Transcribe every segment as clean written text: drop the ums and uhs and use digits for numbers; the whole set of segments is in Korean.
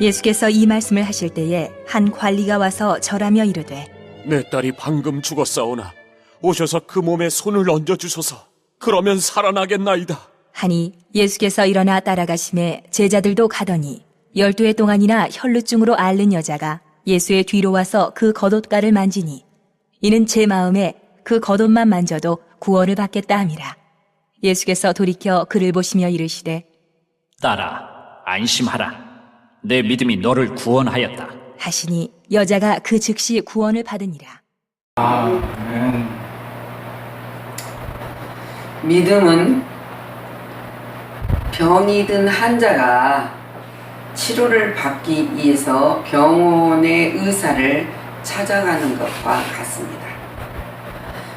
예수께서 이 말씀을 하실 때에 한 관리가 와서 절하며 이르되 내 딸이 방금 죽었사오나 오셔서 그 몸에 손을 얹어주소서. 그러면 살아나겠나이다. 하니 예수께서 일어나 따라가심에 제자들도 가더니 12해 동안이나 혈루증으로 앓는 여자가 예수의 뒤로 와서 그 겉옷가를 만지니 이는 제 마음에 그 겉옷만 만져도 구원을 받겠다 함이라. 예수께서 돌이켜 그를 보시며 이르시되 딸아, 안심하라. 내 믿음이 너를 구원하였다. 하시니 여자가 그 즉시 구원을 받으니라. 믿음은 병이 든 환자가 치료를 받기 위해서 병원의 의사를 찾아가는 것과 같습니다.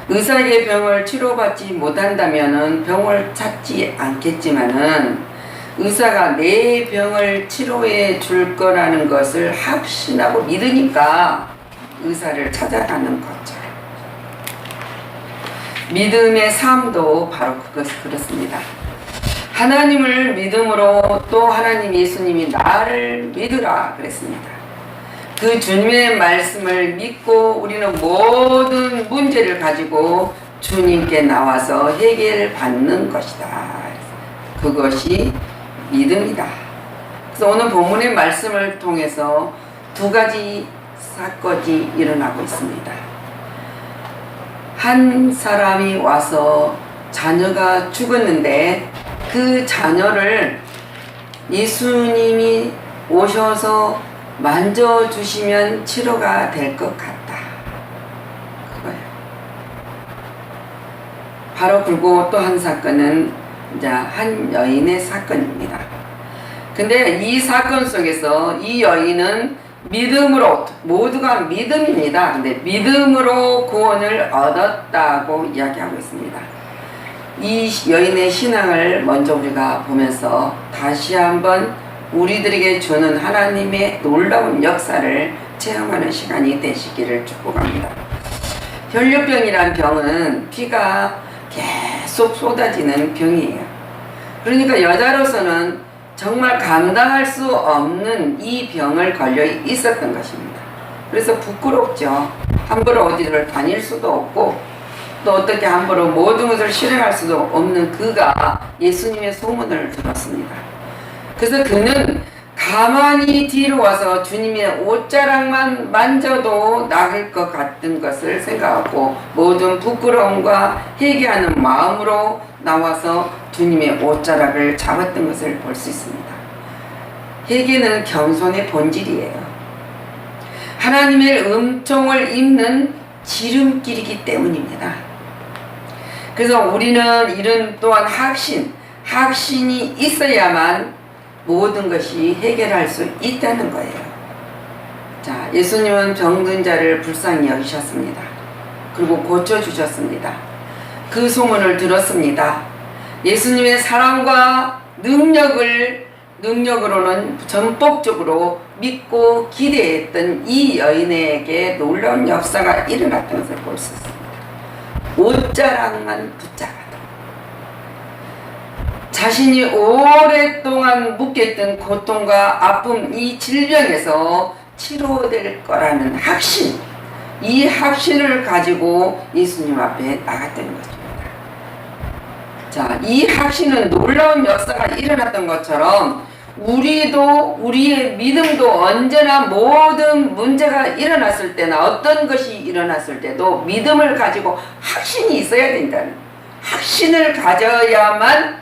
의사에게 병을 치료받지 못한다면 병을 찾지 않겠지만은 의사가 내 병을 치료해 줄 거라는 것을 확신하고 믿으니까 의사를 찾아가는 것처럼 믿음의 삶도 바로 그렇습니다. 하나님을 믿음으로 또 하나님 예수님이 나를 믿으라 그랬습니다. 그 주님의 말씀을 믿고 우리는 모든 문제를 가지고 주님께 나와서 해결받는 것이다. 그것이 믿음이다. 그래서 오늘 본문의 말씀을 통해서 두 가지 사건이 일어나고 있습니다. 한 사람이 와서 자녀가 죽었는데 그 자녀를 예수님이 오셔서 만져주시면 치료가 될 것 같다. 그거예요. 바로 그리고 또 한 사건은 이제 한 여인의 사건입니다. 근데 이 사건 속에서 이 여인은 믿음으로, 모두가 믿음입니다. 근데 믿음으로 구원을 얻었다고 이야기하고 있습니다. 이 여인의 신앙을 먼저 우리가 보면서 다시 한번 우리들에게 주는 하나님의 놀라운 역사를 체험하는 시간이 되시기를 축복합니다. 혈류병이란 병은 피가 계속 쏟아지는 병이에요. 그러니까 여자로서는 정말 감당할 수 없는 이 병을 걸려 있었던 것입니다. 그래서 부끄럽죠. 함부로 어디를 다닐 수도 없고 또 어떻게 함부로 모든 것을 실행할 수도 없는 그가 예수님의 소문을 들었습니다. 그래서 그는 가만히 뒤로 와서 주님의 옷자락만 만져도 나을 것 같은 것을 생각하고 모든 부끄러움과 회개하는 마음으로 나와서 주님의 옷자락을 잡았던 것을 볼 수 있습니다. 회개는 겸손의 본질이에요. 하나님의 은총을 입는 지름길이기 때문입니다. 그래서 우리는 이런 또한 확신이 있어야만 모든 것이 해결할 수 있다는 거예요. 자, 예수님은 병든 자를 불쌍히 여기셨습니다. 그리고 고쳐주셨습니다. 그 소문을 들었습니다. 예수님의 사랑과 능력으로는 전폭적으로 믿고 기대했던 이 여인에게 놀라운 역사가 일어났다는 것을 볼 수 있습니다. 옷자락만 붙잡아도 자신이 오랫동안 묶였던 고통과 아픔, 이 질병에서 치료될 거라는 확신, 이 확신을 가지고 예수님 앞에 나갔다는 것입니다. 자, 이 확신은 놀라운 역사가 일어났던 것처럼 우리의 믿음도 언제나 모든 문제가 일어났을 때나 어떤 것이 일어났을 때도 믿음을 가지고 확신이 있어야 된다는, 확신을 가져야만,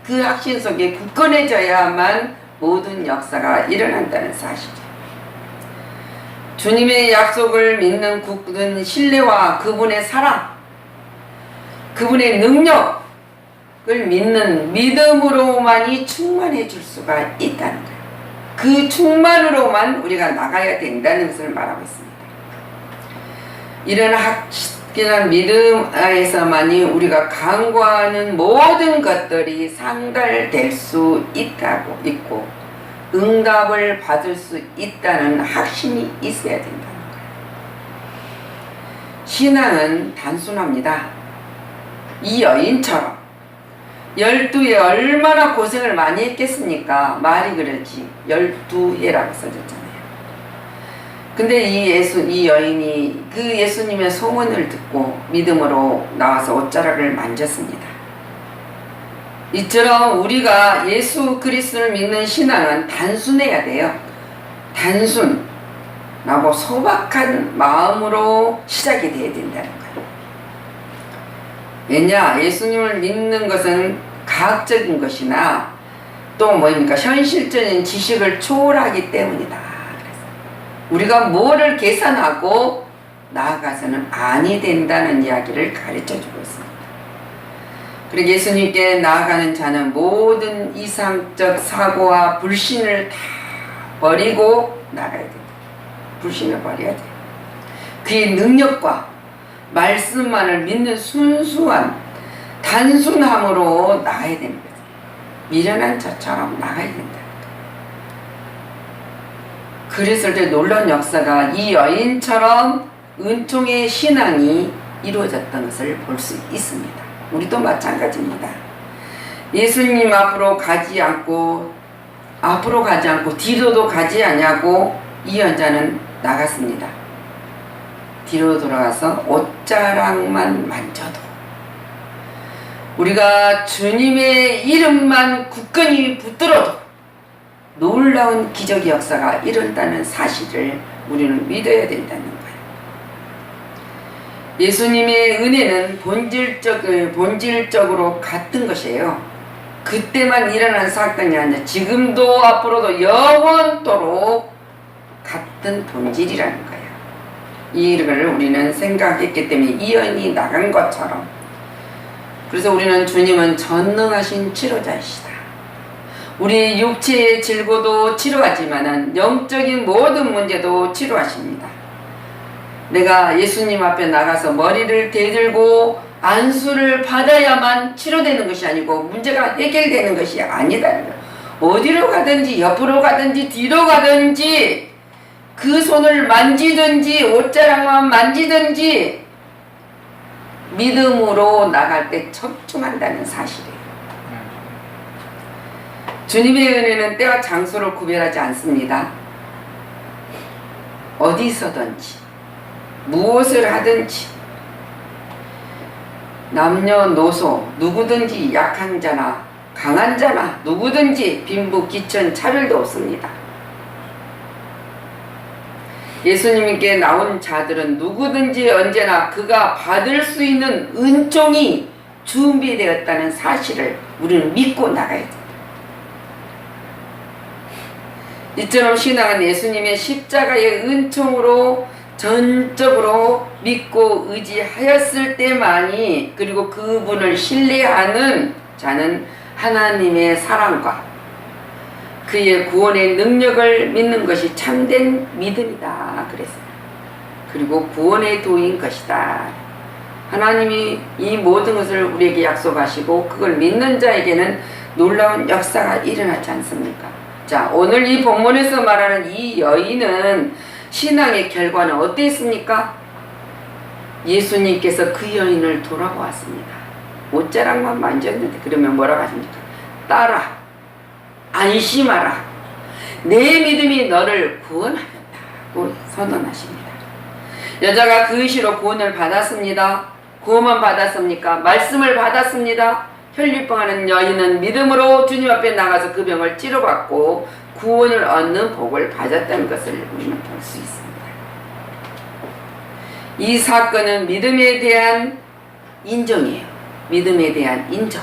그 확신 속에 굳건해져야만 모든 역사가 일어난다는 사실이에요. 주님의 약속을 믿는 굳은 신뢰와 그분의 사랑, 그분의 능력을 믿는 믿음으로만이 충만해 줄 수가 있다는 거예요. 그 충만으로만 우리가 나가야 된다는 것을 말하고 있습니다. 이런 확실한 믿음에서만이 우리가 간구하는 모든 것들이 상달될 수 있고 응답을 받을 수 있다는 확신이 있어야 된다는 거예요. 신앙은 단순합니다. 이 여인처럼 12해 얼마나 고생을 많이 했겠습니까? 말이 그러지. 12해라고 써졌잖아요. 근데 이 여인이 그 예수님의 소문을 듣고 믿음으로 나와서 옷자락을 만졌습니다. 이처럼 우리가 예수 그리스도를 믿는 신앙은 단순해야 돼요. 단순하고 소박한 마음으로 시작이 돼야 된다는 거예요. 왜냐? 예수님을 믿는 것은 과학적인 것이나 또 뭐입니까? 현실적인 지식을 초월하기 때문이다. 그래서 우리가 뭐를 계산하고 나아가서는 아니 된다는 이야기를 가르쳐주고 있습니다. 그리고 예수님께 나아가는 자는 모든 이상적 사고와 불신을 다 버리고 나가야 된다. 불신을 버려야 돼요. 그의 능력과 말씀만을 믿는 순수한 단순함으로 나가야 되는 거죠. 미련한 자처럼 나가야 된다. 그랬을 때 놀라운 역사가 이 여인처럼 은총의 신앙이 이루어졌던 것을 볼 수 있습니다. 우리도 마찬가지입니다. 예수님 앞으로 가지 않고 뒤로도 가지 않냐고 이 여자는 나갔습니다. 뒤로 돌아가서 옷자락만 만져도 우리가 주님의 이름만 굳건히 붙들어도 놀라운 기적의 역사가 일어난다는 사실을 우리는 믿어야 된다는 거예요. 예수님의 은혜는 본질적으로 같은 것이에요. 그때만 일어난 사건이 아니라 지금도 앞으로도 영원토록 같은 본질이라는 거예요. 이를 우리는 생각했기 때문에 이 여인이 나간 것처럼, 그래서 우리는 주님은 전능하신 치료자이시다. 우리 육체의 질고도 치료하지만은 영적인 모든 문제도 치료하십니다. 내가 예수님 앞에 나가서 머리를 대들고 안수를 받아야만 치료되는 것이 아니고 문제가 해결되는 것이 아니다는 거예요. 어디로 가든지 옆으로 가든지 뒤로 가든지 그 손을 만지든지 옷자락만 만지든지 믿음으로 나갈 때 적중한다는 사실이에요. 주님의 은혜는 때와 장소를 구별하지 않습니다. 어디서든지 무엇을 하든지 남녀노소 누구든지 약한 자나 강한 자나 누구든지 빈부 귀천 차별도 없습니다. 예수님께 나온 자들은 누구든지 언제나 그가 받을 수 있는 은총이 준비되었다는 사실을 우리는 믿고 나가야 됩니다. 이처럼 신앙은 예수님의 십자가의 은총으로 전적으로 믿고 의지하였을 때만이, 그리고 그분을 신뢰하는 자는 하나님의 사랑과 그의 구원의 능력을 믿는 것이 참된 믿음이다 그랬어요. 그리고 구원의 도인 것이다. 하나님이 이 모든 것을 우리에게 약속하시고 그걸 믿는 자에게는 놀라운 역사가 일어나지 않습니까? 자, 오늘 이 본문에서 말하는 이 여인은 신앙의 결과는 어땠습니까? 예수님께서 그 여인을 돌아보았습니다. 옷자락만 만졌는데 그러면 뭐라고 하십니까? 딸아, 안심하라. 내 믿음이 너를 구원하였다고 선언하십니다. 여자가 그 시로 구원을 받았습니다. 구원만 받았습니까? 말씀을 받았습니다. 혈류병하는 여인은 믿음으로 주님 앞에 나가서 그 병을 치료받고 구원을 얻는 복을 받았다는 것을 우리는 볼 수 있습니다. 이 사건은 믿음에 대한 인정이에요. 믿음에 대한 인정.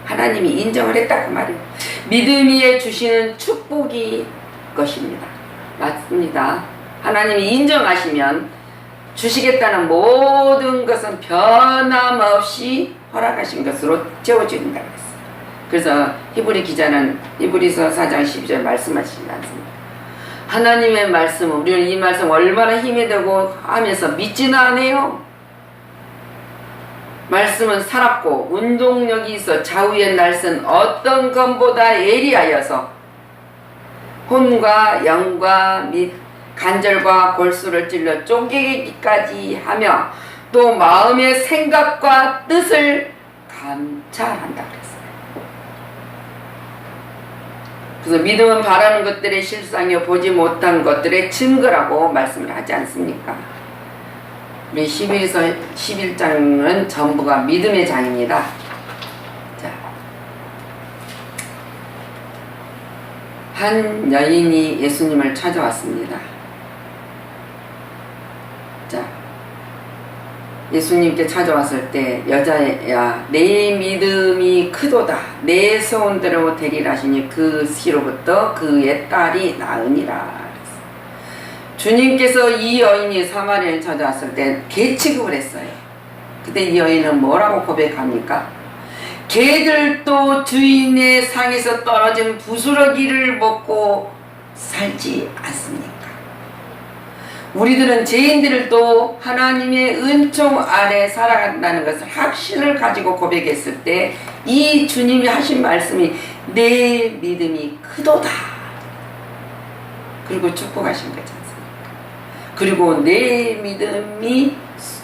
하나님이 인정을 했다고 말이에요. 믿음이 주시는 축복이 것입니다. 맞습니다. 하나님이 인정하시면 주시겠다는 모든 것은 변함없이 허락하신 것으로 채워진다고 했어요. 그래서 히브리 기자는 히브리서 4장 12절 말씀하시지 않습니까? 하나님의 말씀, 우리는 이 말씀 얼마나 힘이 되고 하면서 믿지는 않아요. 말씀은 살았고 운동력이 있어 좌우의 날선 어떤 검보다 예리하여서 혼과 영과 및 간절과 골수를 찔러 쪼개기까지 하며 또 마음의 생각과 뜻을 감찰한다 그랬어요. 그래서 믿음은 바라는 것들의 실상이요 보지 못한 것들의 증거라고 말씀을 하지 않습니까? 우리 11장은 전부가 믿음의 장입니다. 자, 한 여인이 예수님을 찾아왔습니다. 자, 예수님께 찾아왔을 때 여자야 내 믿음이 크도다 내 소원대로 되리라 하시니 그 시로부터 그의 딸이 나으니라. 주님께서 이 여인이 사마리아에 찾아왔을 때 개취급을 했어요. 그때 이 여인은 뭐라고 고백합니까? 개들도 주인의 상에서 떨어진 부스러기를 먹고 살지 않습니까? 우리들은 죄인들도 하나님의 은총 아래 살아간다는 것을 확신을 가지고 고백했을 때 이 주님이 하신 말씀이 내 믿음이 크도다. 그리고 축복하신 거지 않습니까? 그리고 내 믿음이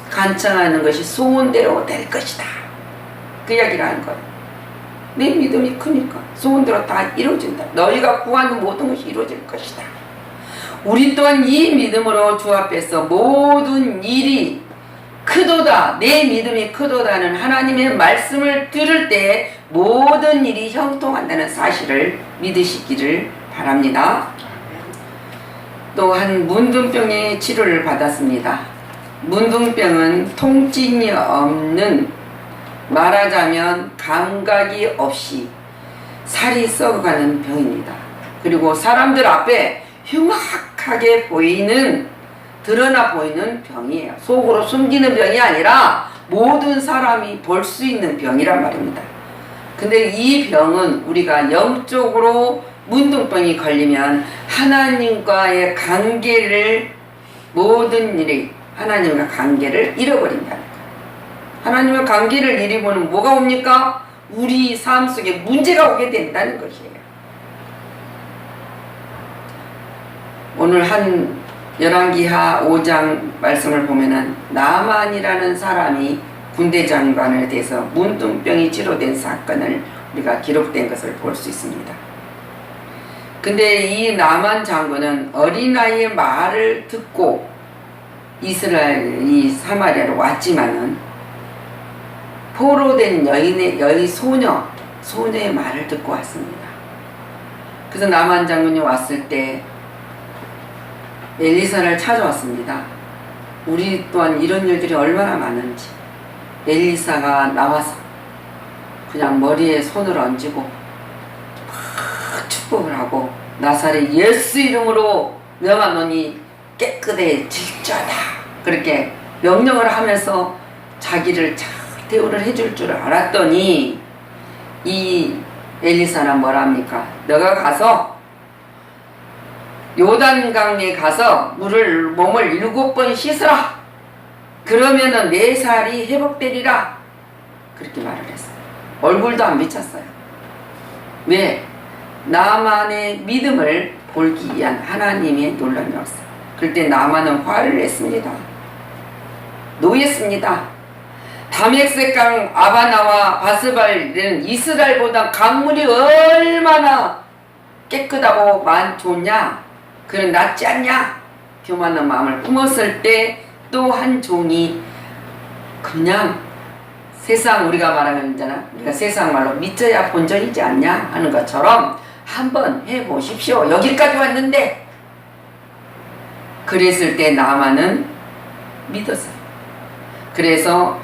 간청하는 것이 소원대로 될 것이다. 그 이야기를 하는 거예요. 내 믿음이 크니까 소원대로 다 이루어진다. 너희가 구하는 모든 것이 이루어질 것이다. 우리 또한 이 믿음으로 주 앞에서 모든 일이 크도다 내 믿음이 크도다는 하나님의 말씀을 들을 때 모든 일이 형통한다는 사실을 믿으시기를 바랍니다. 또한 문둥병의 치료를 받았습니다. 문둥병은 통증이 없는, 말하자면 감각이 없이 살이 썩어가는 병입니다. 그리고 사람들 앞에 흉악하게 보이는, 드러나 보이는 병이에요. 속으로 숨기는 병이 아니라 모든 사람이 볼 수 있는 병이란 말입니다. 근데 이 병은 우리가 영적으로 문둥병이 걸리면 하나님과의 관계를, 모든 일이 하나님과 관계를 잃어버린다는 거예요. 하나님과 관계를 잃어버리면 뭐가 옵니까? 우리 삶 속에 문제가 오게 된다는 것이에요. 오늘 한 열왕기하 5장 말씀을 보면은 나만이라는 사람이 군대 장관에 대해서 문둥병이 치료된 사건을 우리가 기록된 것을 볼 수 있습니다. 근데 이 나만 장군은 어린아이의 말을 듣고 이스라엘, 사마리아로 왔지만은 포로된 여인 소녀의 말을 듣고 왔습니다. 그래서 나만 장군이 왔을 때 엘리사를 찾아왔습니다. 우리 또한 이런 일들이 얼마나 많은지. 엘리사가 나와서 그냥 머리에 손을 얹고 막 축복을 하고, 나사렛 예수 이름으로 명하노니 깨끗해질지어다, 그렇게 명령을 하면서 자기를 잘 대우를 해줄 줄 알았더니 이 엘리사는 뭐랍니까? 너가 가서 요단강에 가서 몸을 7번 씻으라. 그러면은 내 살이 회복되리라. 그렇게 말을 했어요. 얼굴도 안 비쳤어요. 왜? 나만의 믿음을 볼기 위한 하나님의 놀라운 역사. 그럴 때 나만은 화를 냈습니다. 노했습니다. 다메섹강 아바나와 바스발은 이스라엘보다 강물이 얼마나 깨끗하고 좋냐? 그는 낫지 않냐? 교만한 마음을 품었을 때 또 한 종이 그냥 세상, 우리가 말하는 거잖아. 우리가 세상 말로 믿어야 본전이지 않냐 하는 것처럼 한번 해보십시오. 여기까지 왔는데. 그랬을 때 나만은 믿었어요. 그래서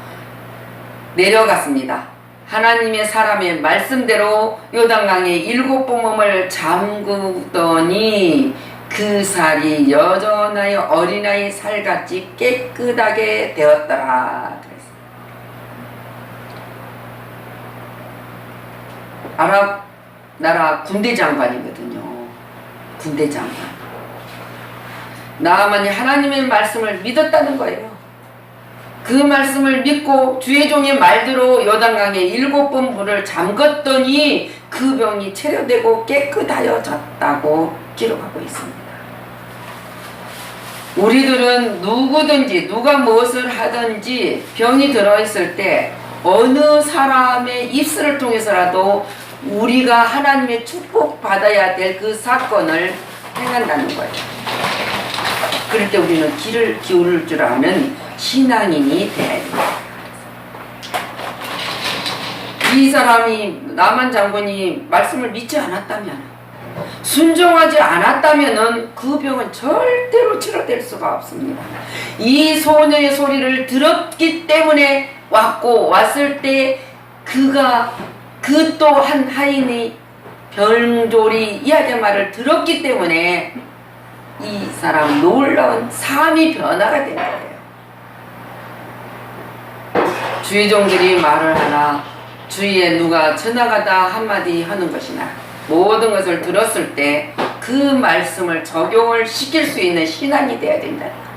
내려갔습니다. 하나님의 사람의 말씀대로 요단강에 7번 몸을 잠그더니 그 살이 여전하여 어린아이 살같이 깨끗하게 되었더라. 그랬어요. 아랍 나라 군대 장관이거든요. 군대 장관. 나아만이 하나님의 말씀을 믿었다는 거예요. 그 말씀을 믿고 주의 종의 말대로 요단강에 7번 물을 잠갔더니 그 병이 체려되고 깨끗하여졌다고 기록하고 있습니다. 우리들은 누구든지 누가 무엇을 하든지 병이 들어있을 때 어느 사람의 입술을 통해서라도 우리가 하나님의 축복받아야 될 그 사건을 행한다는 거예요. 그럴 때 우리는 귀를 기울일 줄 아는 신앙인이 돼야 됩니다. 이 사람이 나만 장군이 말씀을 믿지 않았다면, 순종하지 않았다면 그 병은 절대로 치료될 수가 없습니다. 이 소녀의 소리를 들었기 때문에 왔을 때 그 또 한 하인이 병졸이 이야기의 말을 들었기 때문에 이 사람 놀라운 삶이 변화가 된 거예요. 주의 종들이 말을 하나 주위에 누가 지나가다 한마디 하는 것이나 모든 것을 들었을 때 그 말씀을 적용을 시킬 수 있는 신앙이 되어야 된다는 거예요.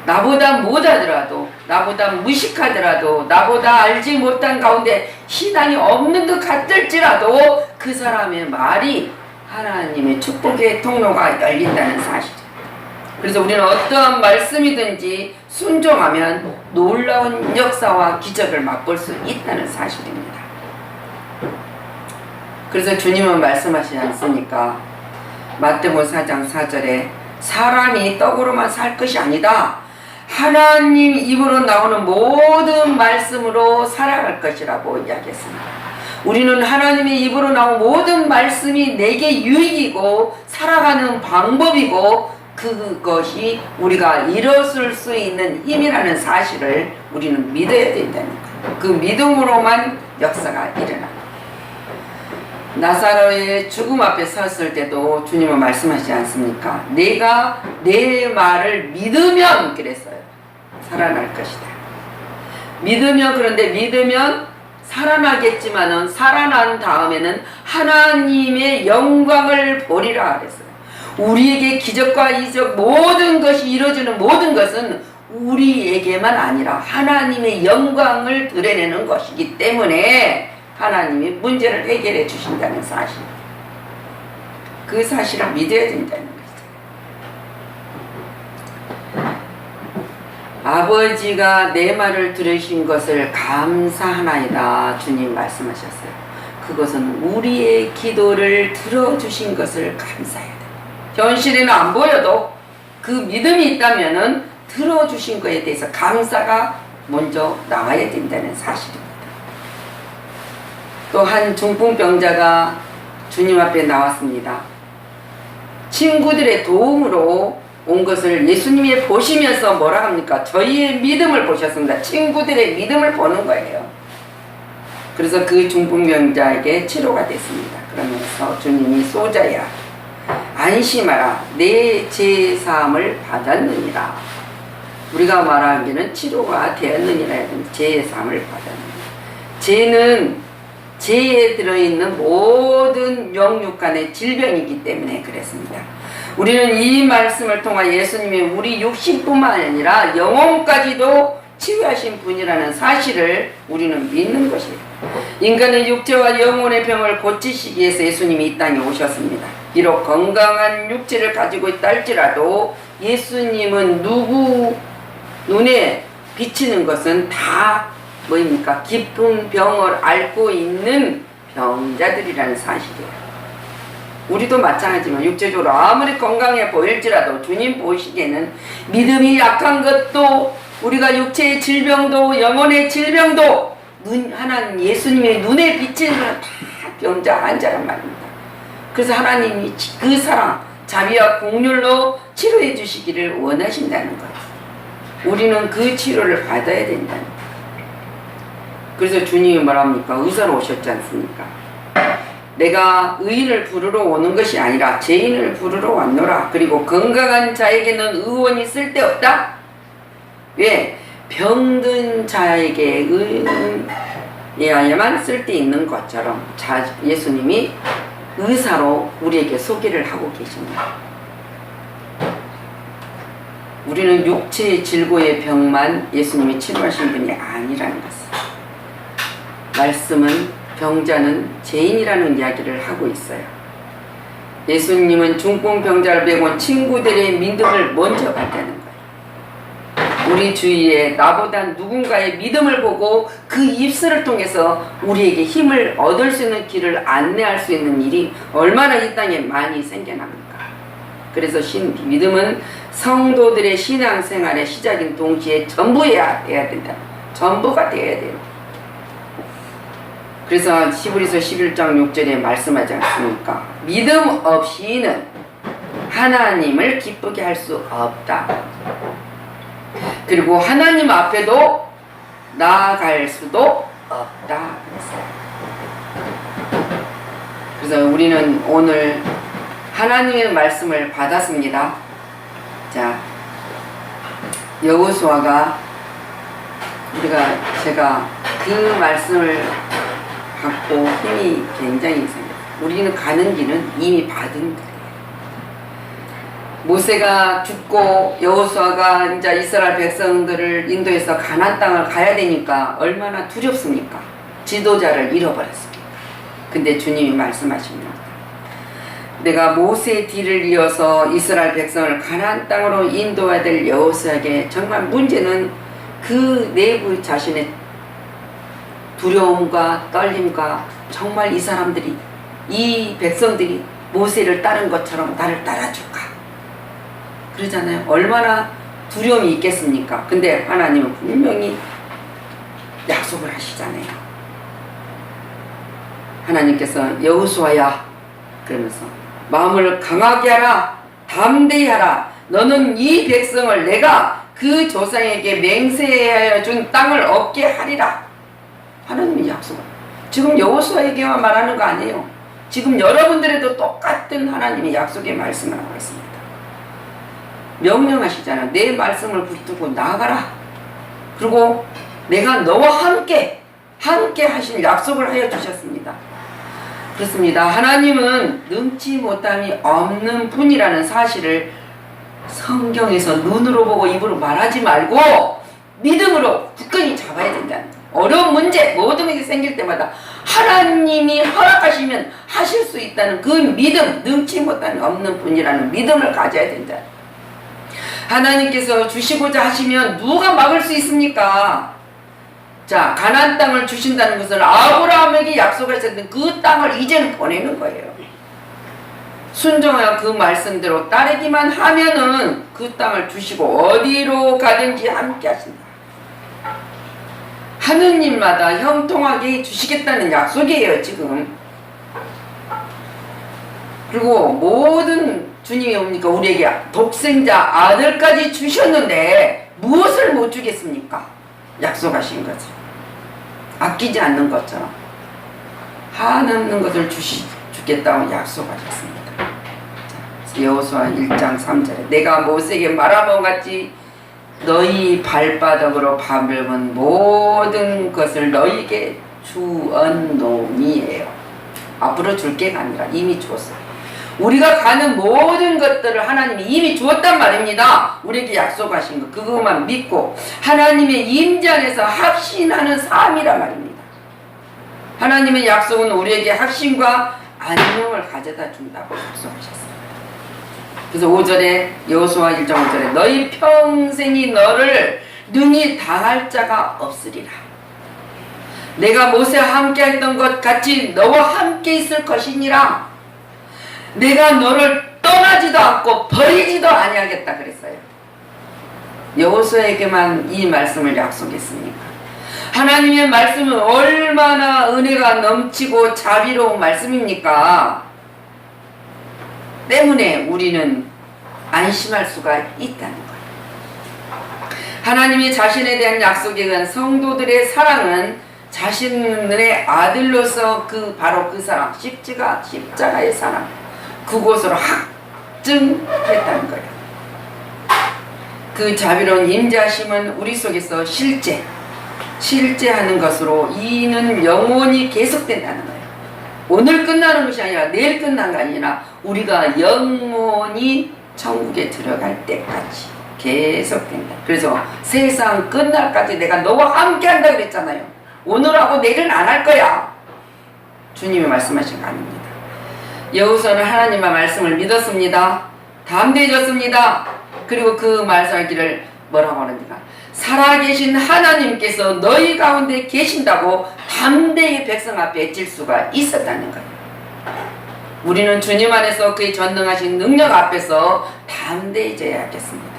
나보다 못하더라도, 나보다 무식하더라도, 나보다 알지 못한 가운데 신앙이 없는 것 같을지라도 그 사람의 말이 하나님의 축복의 통로가 열린다는 사실이에요. 그래서 우리는 어떠한 말씀이든지 순종하면 놀라운 역사와 기적을 맛볼 수 있다는 사실입니다. 그래서 주님은 말씀하시지 않습니까? 마태복음 4장 4절에 사람이 떡으로만 살 것이 아니다. 하나님 입으로 나오는 모든 말씀으로 살아갈 것이라고 이야기했습니다. 우리는 하나님의 입으로 나온 모든 말씀이 내게 유익이고 살아가는 방법이고 그것이 우리가 일어설 수 있는 힘이라는 사실을 우리는 믿어야 된다는 거예요. 그 믿음으로만 역사가 일어납니다. 나사로의 죽음 앞에 섰을 때도 주님은 말씀하시지 않습니까? 내가 내 말을 믿으면 그랬어요. 살아날 것이다. 그런데 믿으면 살아나겠지만은 살아난 다음에는 하나님의 영광을 보리라 그랬어요. 우리에게 기적과 이적 모든 것이 이루어지는 모든 것은 우리에게만 아니라 하나님의 영광을 드러내는 것이기 때문에 하나님이 문제를 해결해 주신다는 사실, 그 사실을 믿어야 된다는 거죠. 아버지가 내 말을 들으신 것을 감사하나이다 주님 말씀하셨어요. 그것은 우리의 기도를 들어주신 것을 감사해야 돼요. 현실에는 안 보여도 그 믿음이 있다면은 들어주신 것에 대해서 감사가 먼저 나와야 된다는 사실입니다. 또 한 중풍병자가 주님 앞에 나왔습니다. 친구들의 도움으로 온 것을 예수님이 보시면서 뭐라 합니까? 저희의 믿음을 보셨습니다. 친구들의 믿음을 보는 거예요. 그래서 그 중풍병자에게 치료가 됐습니다. 그러면서 주님이 소자야 안심하라 내 제사함을 받았느니라. 우리가 말하기는 치료가 되었느니라 해도 제사함을 받았느니라. 죄는 죄에 들어있는 모든 영육간의 질병이기 때문에 그랬습니다. 우리는 이 말씀을 통해 예수님이 우리 육신뿐만 아니라 영혼까지도 치유하신 분이라는 사실을 우리는 믿는 것이에요. 인간의 육체와 영혼의 병을 고치시기 위해서 예수님이 이 땅에 오셨습니다. 비록 건강한 육체를 가지고 있다 할지라도 예수님은 누구 눈에 비치는 것은 다 뭐입니까? 깊은 병을 앓고 있는 병자들이라는 사실이에요. 우리도 마찬가지지만 육체적으로 아무리 건강해 보일지라도 주님 보시기에는 믿음이 약한 것도 우리가 육체의 질병도 영혼의 질병도 하나님 예수님의 눈에 비치는 건 다 병자 환자란 말입니다. 그래서 하나님이 그 사랑 자비와 긍휼로 치료해 주시기를 원하신다는 거예요. 우리는 그 치료를 받아야 된다는 거예요. 그래서 주님이 뭐랍니까? 의사로 오셨지 않습니까? 내가 의인을 부르러 오는 것이 아니라 죄인을 부르러 왔노라. 그리고 건강한 자에게는 의원이 쓸데없다. 왜? 병든 자에게 의논해야만 쓸데있는 것처럼 예수님이 의사로 우리에게 소개를 하고 계십니다. 우리는 육체의 질고의 병만 예수님이 치료하신 분이 아니라는 것을, 말씀은 병자는 죄인이라는 이야기를 하고 있어요. 예수님은 중풍병자를 베고 친구들의 믿음을 먼저 받다는 거예요. 우리 주위에 나보다 누군가의 믿음을 보고 그 입술을 통해서 우리에게 힘을 얻을 수 있는 길을 안내할 수 있는 일이 얼마나 이 땅에 많이 생겨납니까? 그래서 믿음은 성도들의 신앙생활의 시작인 동시에 전부해야 된다. 전부가 되어야 돼요. 그래서 히브리서 11장 6절에 말씀하지 않습니까? 믿음 없이는 하나님을 기쁘게 할 수 없다. 그리고 하나님 앞에도 나아갈 수도 없다. 그래서 우리는 오늘 하나님의 말씀을 받았습니다. 자, 여호수아가 제가 그 말씀을 받고 힘이 굉장히 생겨요. 우리는 가는 길은 이미 받은 거예요. 모세가 죽고 여호수아가 이제 이스라엘 백성들을 인도해서 가나안 땅을 가야 되니까 얼마나 두렵습니까? 지도자를 잃어버렸습니다. 근데 주님이 말씀하십니다. 내가 모세의 뒤를 이어서 이스라엘 백성을 가나안 땅으로 인도해야 될 여호수아에게 정말 문제는 그 내부 자신의 두려움과 떨림과 정말 이 사람들이 이 백성들이 모세를 따른 것처럼 나를 따라줄까? 그러잖아요. 얼마나 두려움이 있겠습니까? 근데 하나님은 분명히 약속을 하시잖아요. 하나님께서 여호수아야 그러면서 마음을 강하게 하라, 담대히 하라. 너는 이 백성을 내가 그 조상에게 맹세하여 준 땅을 얻게 하리라. 하나님이 약속을. 지금 여호수아에게만 말하는 거 아니에요. 지금 여러분들에도 똑같은 하나님의 약속의 말씀을 하고 있습니다. 명령하시잖아요. 내 말씀을 붙들고 나아가라. 그리고 내가 너와 함께 하신 약속을 하여 주셨습니다. 그렇습니다. 하나님은 능치 못함이 없는 분이라는 사실을 성경에서 눈으로 보고 입으로 말하지 말고 믿음으로 굳건히 잡아야 된다는 거예요. 어려운 문제 모든 것이 생길 때마다 하나님이 허락하시면 하실 수 있다는 그 믿음, 능치 못함이 없는 분이라는 믿음을 가져야 된다. 하나님께서 주시고자 하시면 누가 막을 수 있습니까? 자, 가나안 땅을 주신다는 것은 아브라함에게 약속하셨던 그 땅을 이제는 보내는 거예요. 순종하여 그 말씀대로 따르기만 하면은 그 땅을 주시고 어디로 가든지 함께 하신다. 하는 일마다 형통하게 주시겠다는 약속이에요, 지금. 그리고 모든 주님이 옵니까? 우리에게 독생자 아들까지 주셨는데 무엇을 못 주겠습니까? 약속하신 거죠. 아끼지 않는 것처럼 한없는 것을 주겠다고 약속하셨습니다. 여호수아 1장 3절에 내가 모세에게 말한 것 같이 너희 발바닥으로 밟은 모든 것을 너희에게 주었노니에요. 앞으로 줄 게가 아니라 이미 주었어요. 우리가 가는 모든 것들을 하나님이 이미 주었단 말입니다. 우리에게 약속하신 거 그것만 믿고 하나님의 임재 안에서 확신하는 삶이란 말입니다. 하나님의 약속은 우리에게 확신과 안녕을 가져다 준다고 약속하셨습니다. 그래서 5절에 여호수아 1장 5절에 너희 평생이 너를 능히 당할 자가 없으리라. 내가 모세와 함께 했던 것 같이 너와 함께 있을 것이니라. 내가 너를 떠나지도 않고 버리지도 아니하겠다 그랬어요. 여호수아에게만 이 말씀을 약속했습니까? 하나님의 말씀은 얼마나 은혜가 넘치고 자비로운 말씀입니까? 때문에 우리는 안심할 수가 있다는 거예요. 하나님이 자신에 대한 약속에 대한 성도들의 사랑은 자신의 아들로서 바로 그 사랑, 십자가의 사랑, 그곳으로 확증했다는 거예요. 그 자비로운 임재하심은 우리 속에서 실제하는 것으로 이는 영원히 계속된다는 거예요. 오늘 끝나는 것이 아니라 내일 끝난 게 아니라 우리가 영원히 천국에 들어갈 때까지 계속된다. 그래서 세상 끝날까지 내가 너와 함께 한다 그랬잖아요. 오늘하고 내일은 안 할 거야. 주님이 말씀하신 거 아닙니다. 여호수아는 하나님의 말씀을 믿었습니다. 담대해졌습니다. 그리고 그 말씀하기를 뭐라고 하는가? 살아계신 하나님께서 너희 가운데 계신다고 담대히 백성 앞에 외칠 수가 있었다는 거예요. 우리는 주님 안에서 그의 전능하신 능력 앞에서 담대해져야 하겠습니다.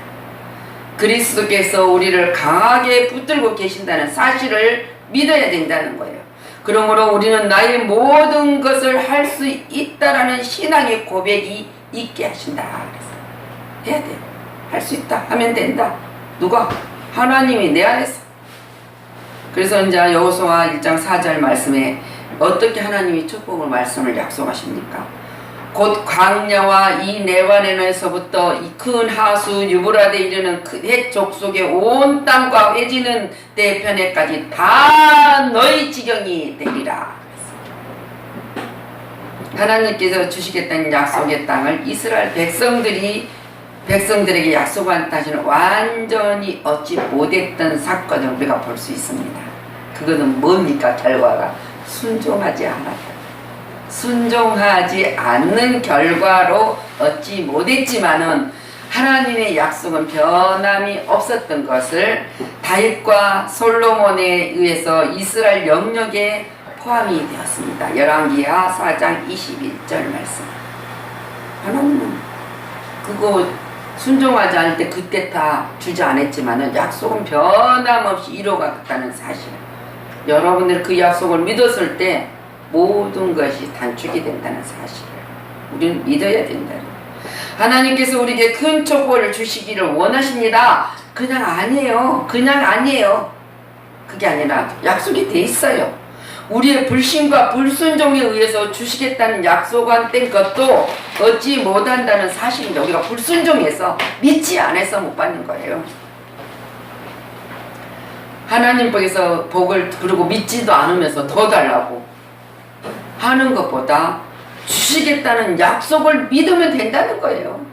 그리스도께서 우리를 강하게 붙들고 계신다는 사실을 믿어야 된다는 거예요. 그러므로 우리는 나의 모든 것을 할 수 있다라는 신앙의 고백이 있게 하신다. 그래서 해야 돼요. 할 수 있다 하면 된다. 누가? 하나님이 내 안에서. 그래서 이제 여호수아 1장 4절 말씀에 어떻게 하나님이 축복을 말씀을 약속하십니까? 곧 광야와 이 네바네에서부터 이 큰 하수 유브라데 이르는 헷 족속의 온 땅과 회지는 대편에까지 다 너희 지경이 되리라. 하나님께서 주시겠다는 약속의 땅을 이스라엘 백성들에게 약속한 다시는 완전히 얻지 못했던 사건을 우리가 볼 수 있습니다. 그것은 뭡니까? 결과가 순종하지 않았다. 순종하지 않는 결과로 얻지 못했지만은 하나님의 약속은 변함이 없었던 것을 다윗과 솔로몬에 의해서 이스라엘 영역에 포함이 되었습니다. 열왕기하 4장 21절 말씀. 하나님은 그거 순종하지 않을 때 그때 다 주지 않았지만은 약속은 변함없이 이루어갔다는 사실. 여러분들 그 약속을 믿었을 때 모든 것이 단축이 된다는 사실을 우리는 믿어야 된다. 하나님께서 우리에게 큰 축복을 주시기를 원하십니다. 그냥 아니에요. 그냥 아니에요. 그게 아니라 약속이 돼 있어요. 우리의 불신과 불순종에 의해서 주시겠다는 약속한 땐 것도 얻지 못한다는 사실인데 우리가 불순종해서 믿지 않아서 못 받는 거예요. 하나님께서 복을 그리고 믿지도 않으면서 더 달라고 하는 것보다 주시겠다는 약속을 믿으면 된다는 거예요.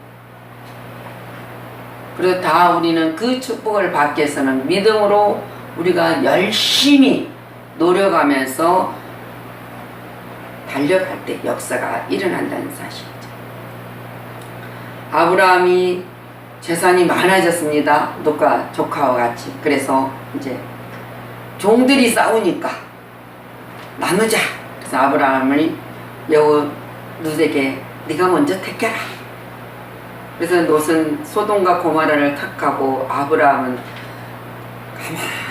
그래서 다 우리는 그 축복을 받기 위해서는 믿음으로 우리가 열심히 노력하면서 달려갈 때 역사가 일어난다는 사실이죠. 아브라함이 재산이 많아졌습니다. 누가 조카와 같이. 그래서 이제 종들이 싸우니까 나누자. 그래서 아브라함을 롯에게 네가 먼저 택해라. 그래서 롯은 소돔과 고모라를 택하고 아브라함은 가만히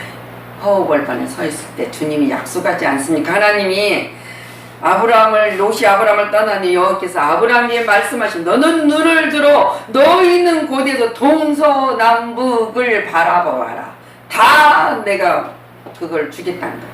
허허벌판에 서 있을 때 주님이 약속하지 않습니까? 하나님이 롯이 아브라함을 떠나니 여호와께서 아브라함에게 말씀하신 너는 눈을 들어 너 있는 곳에서 동서남북을 바라보아라. 다 내가 그걸 주겠다는 거야.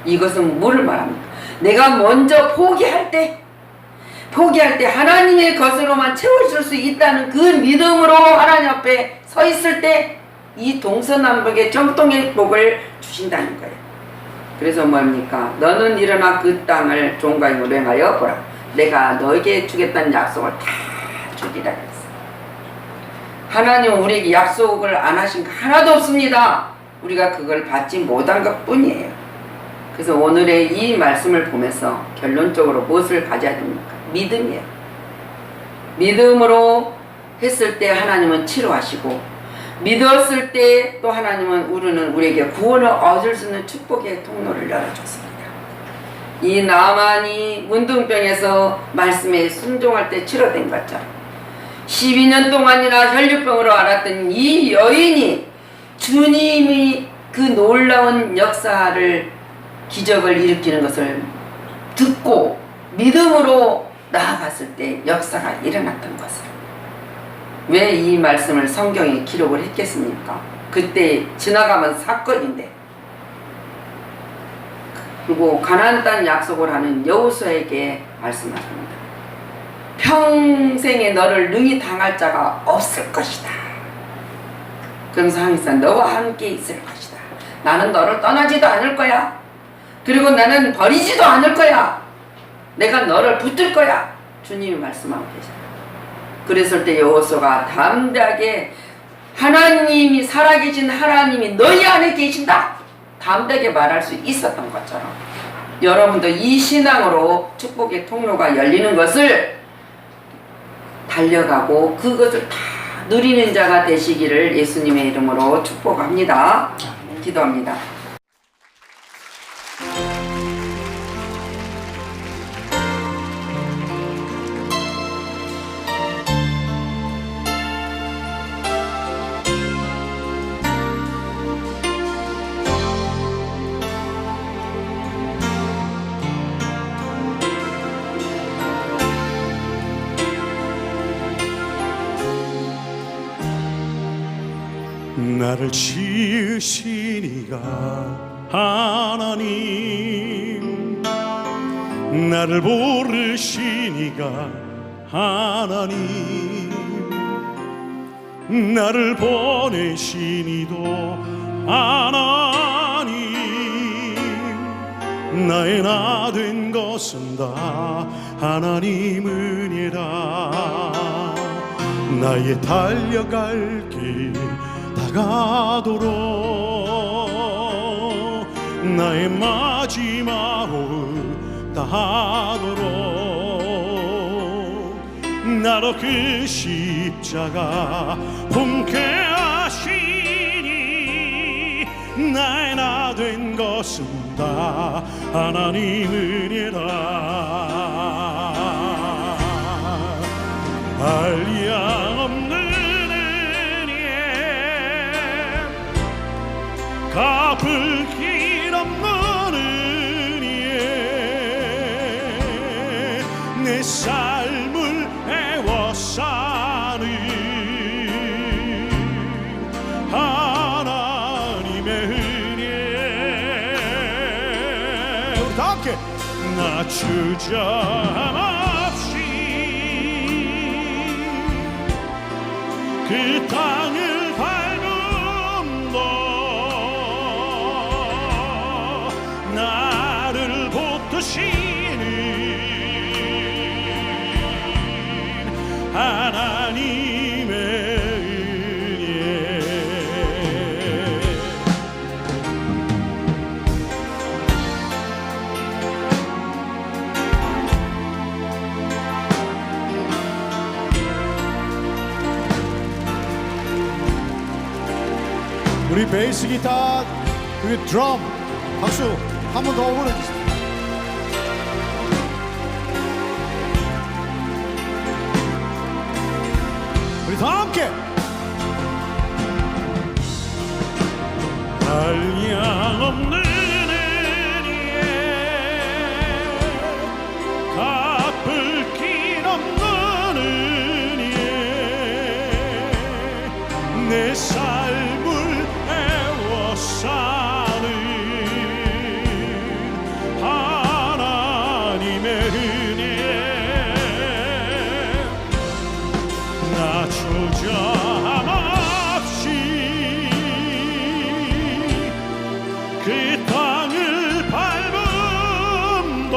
이것은 뭐를 말합니까? 내가 먼저 포기할 때 하나님의 것으로만 채워줄 수 있다는 그 믿음으로 하나님 앞에 서 있을 때 이 동서남북의 정통의 복을 주신다는 거예요. 그래서 뭡니까? 너는 일어나 그 땅을 종과 힘으로 행하여 보라. 내가 너에게 주겠다는 약속을 다 주리라 그랬어요. 하나님은 우리에게 약속을 안 하신 거 하나도 없습니다. 우리가 그걸 받지 못한 것 뿐이에요. 그래서 오늘의 이 말씀을 보면서 결론적으로 무엇을 가져야 됩니까? 믿음이에요. 믿음으로 했을 때 하나님은 치료하시고 믿었을 때 또 하나님은 우리에게 구원을 얻을 수 있는 축복의 통로를 열어줬습니다. 이 나만이 문둥병에서 말씀에 순종할 때 치료된 것처럼 12년 동안이나 혈류병으로 앓았던 이 여인이 주님이 그 놀라운 역사를 기적을 일으키는 것을 듣고 믿음으로 나아갔을 때 역사가 일어났던 것을 왜 이 말씀을 성경에 기록을 했겠습니까? 그때 지나가면 사건인데. 그리고 가나안 땅 약속을 하는 여호수아에게 말씀하십니다. 평생에 너를 능히 당할 자가 없을 것이다. 그러면서 항상 너와 함께 있을 것이다. 나는 너를 떠나지도 않을 거야. 그리고 나는 버리지도 않을 거야. 내가 너를 붙들 거야. 주님이 말씀하고 계십니다. 그랬을 때 여호수아가 담대하게 하나님이 살아계신 하나님이 너희 안에 계신다. 담대하게 말할 수 있었던 것처럼 여러분도 이 신앙으로 축복의 통로가 열리는 것을 달려가고 그것을 다 누리는 자가 되시기를 예수님의 이름으로 축복합니다. 기도합니다. 나를 지으신 이가 하나님, 나를 부르신 이가 하나님, 나를 보내신 이도 하나님, 나의 나 된 것은 다 하나님 은혜라. 나의 달려갈 길 다가도록, 나의 마지막 호흡 다하도록, 나로 그 십자가 품게 하시니, 나의 나 된 것은 다 하나님 은혜라. 한량 없는 갚을 길 없는 은혜, 내 삶을 애워싸는 하나님의 은혜. 우리 다 함께 나 주저함 없이 그 땅을 나를 붙드시는 하나님의 은혜. 우리 베이스 기타, 그 드럼, 박수 한 번 더 보내주세요. 우리 다 함께 한량 없는 은혜, 갚을 길 없는 은혜, 내 삶을 애워싸는 하나님의 은혜. 나 주저함 없이 그 땅을 밟음도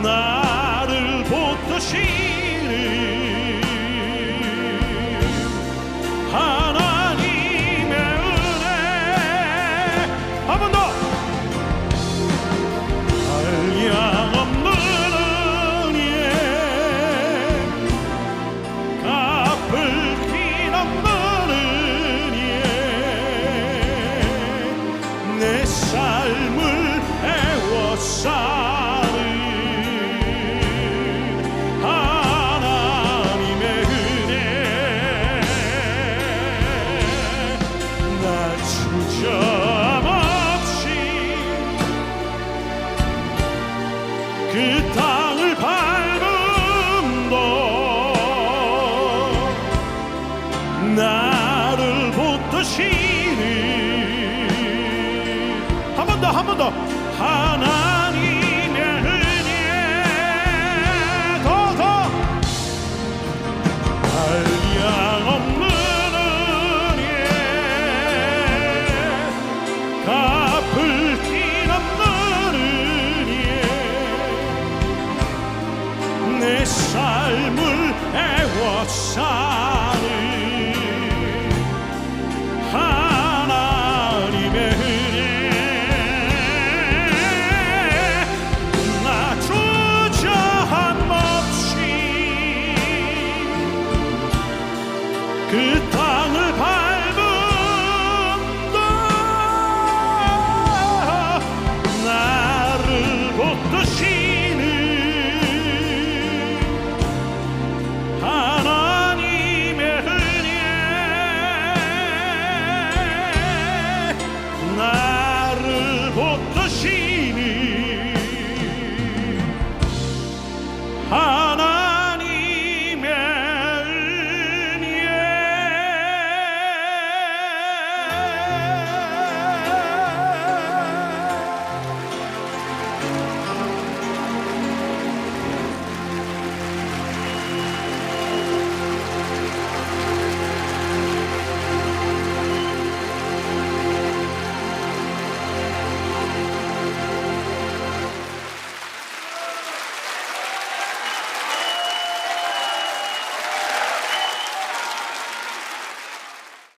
나를 붙드시는 하나님의 은혜. 한 번 더. 한량 없는 은혜, 갚을 길 없는 은혜, 내 삶을 애워싸는 하나님의 은혜. 나 주저함 없이 그 땅을 밟음도 나를 붙드시는 한 번 더, 한 번 더. 하나님의 은혜. 더 한량 없는 은혜, 갚을 길 없는 은혜, 내 삶을 애워싸는 하나님의 은혜. 나 주저함 없이 그 땅을 밟은 나 나를 붙드신